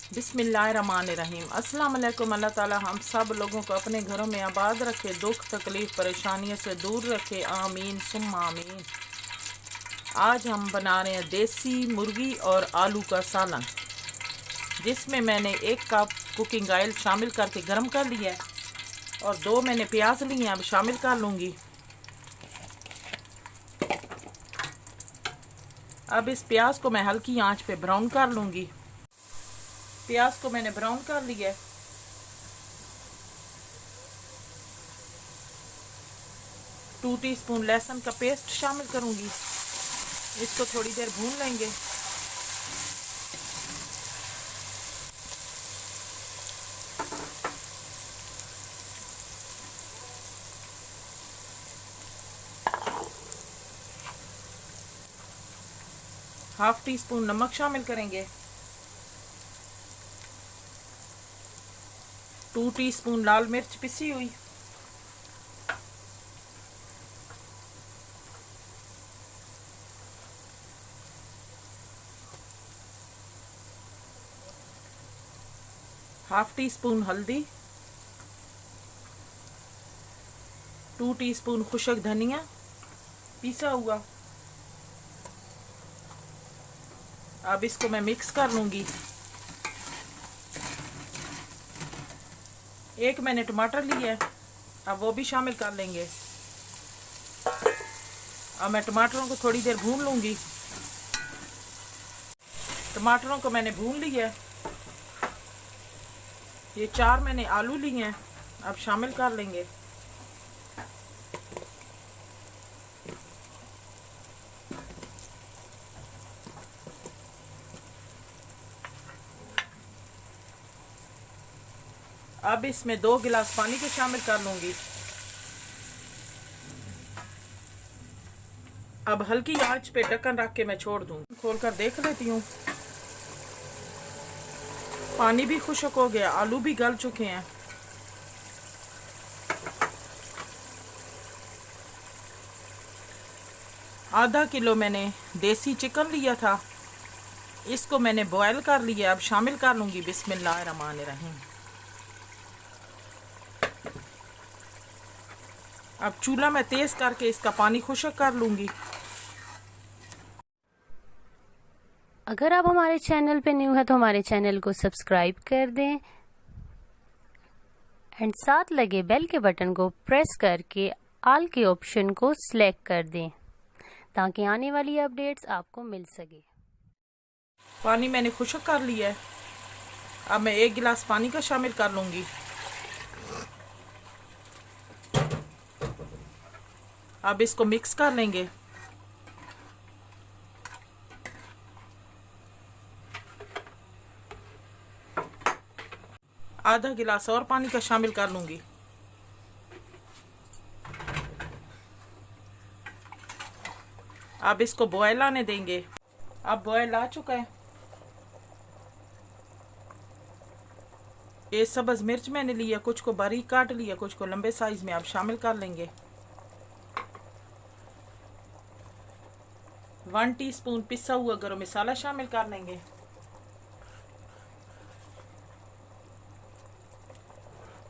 बिस्मिल्लाहिर्रहमानिर्रहीम। अस्सलाम वालेकुम। अल्लाह ताला हम सब लोगों को अपने घरों में आबाद रखे, दुख तकलीफ़ परेशानियों से दूर रखे, आमीन सुम्मा आमीन। आज हम बना रहे हैं देसी मुर्गी और आलू का सालन, जिसमें मैंने 1 कप कुकिंग ऑयल शामिल करके गर्म कर लिया है और 2 मैंने प्याज लिए हैं, अब शामिल कर लूँगी। अब इस प्याज को मैं हल्की आंच पे ब्राउन कर लूँगी। प्याज को मैंने ब्राउन कर लिया है। 2 टीस्पून लहसुन का पेस्ट शामिल करूँगी। इसको थोड़ी देर भून लेंगे। ½ टीस्पून नमक शामिल करेंगे। 2 टीस्पून लाल मिर्च पिसी हुई, 1/2 टीस्पून हल्दी, 2 टीस्पून खुशक धनिया पिसा हुआ। अब इसको मैं मिक्स कर लूँगी। 1 मैंने टमाटर लिया है, अब वो भी शामिल कर लेंगे। अब मैं टमाटरों को थोड़ी देर भून लूँगी। टमाटरों को मैंने भून लिया है। ये 4 मैंने आलू लिए हैं, अब शामिल कर लेंगे। अब इसमें 2 गिलास पानी को शामिल कर लूँगी। अब हल्की आंच पे ढक्कन रख के मैं छोड़ दूँ। खोल कर देख लेती हूँ। पानी भी खुश्क हो गया, आलू भी गल चुके हैं। ½ किलो मैंने देसी चिकन लिया था, इसको मैंने बॉयल कर लिया। अब शामिल कर लूँगी। बिस्मिल्लाहिर्रहमानिर्रहीम। अब चूल्हा मैं तेज़ करके इसका पानी खुश्क कर लूँगी। अगर आप हमारे चैनल पे न्यू है तो हमारे चैनल को सब्सक्राइब कर दें एंड साथ लगे बेल के बटन को प्रेस करके ऑल के ऑप्शन को सिलेक्ट कर दें ताकि आने वाली अपडेट्स आपको मिल सके। पानी मैंने खुश्क कर लिया है। अब मैं 1 गिलास पानी का शामिल कर लूँगी। अब इसको मिक्स कर लेंगे। ½ गिलास और पानी का शामिल कर लूँगी। अब इसको बॉयल आने देंगे। अब बॉयल आ चुका है। ये सब्ज़ मिर्च मैंने लिया, कुछ को बारीक काट लिया, कुछ को लंबे साइज में। अब शामिल कर लेंगे। 1 टीस्पून पिसा हुआ गरम मसाला शामिल कर लेंगे।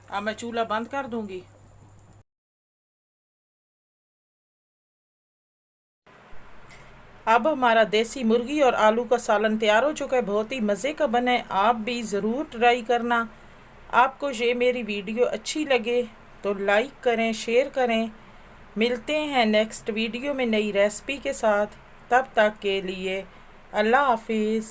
अब मैं चूल्हा बंद कर दूंगी। अब हमारा देसी मुर्गी और आलू का सालन तैयार हो चुका है। बहुत ही मज़े का बना है, आप भी ज़रूर ट्राई करना। आपको ये मेरी वीडियो अच्छी लगे तो लाइक करें, शेयर करें। मिलते हैं नेक्स्ट वीडियो में नई रेसिपी के साथ। तब तक के लिए अल्लाह हाफिज़।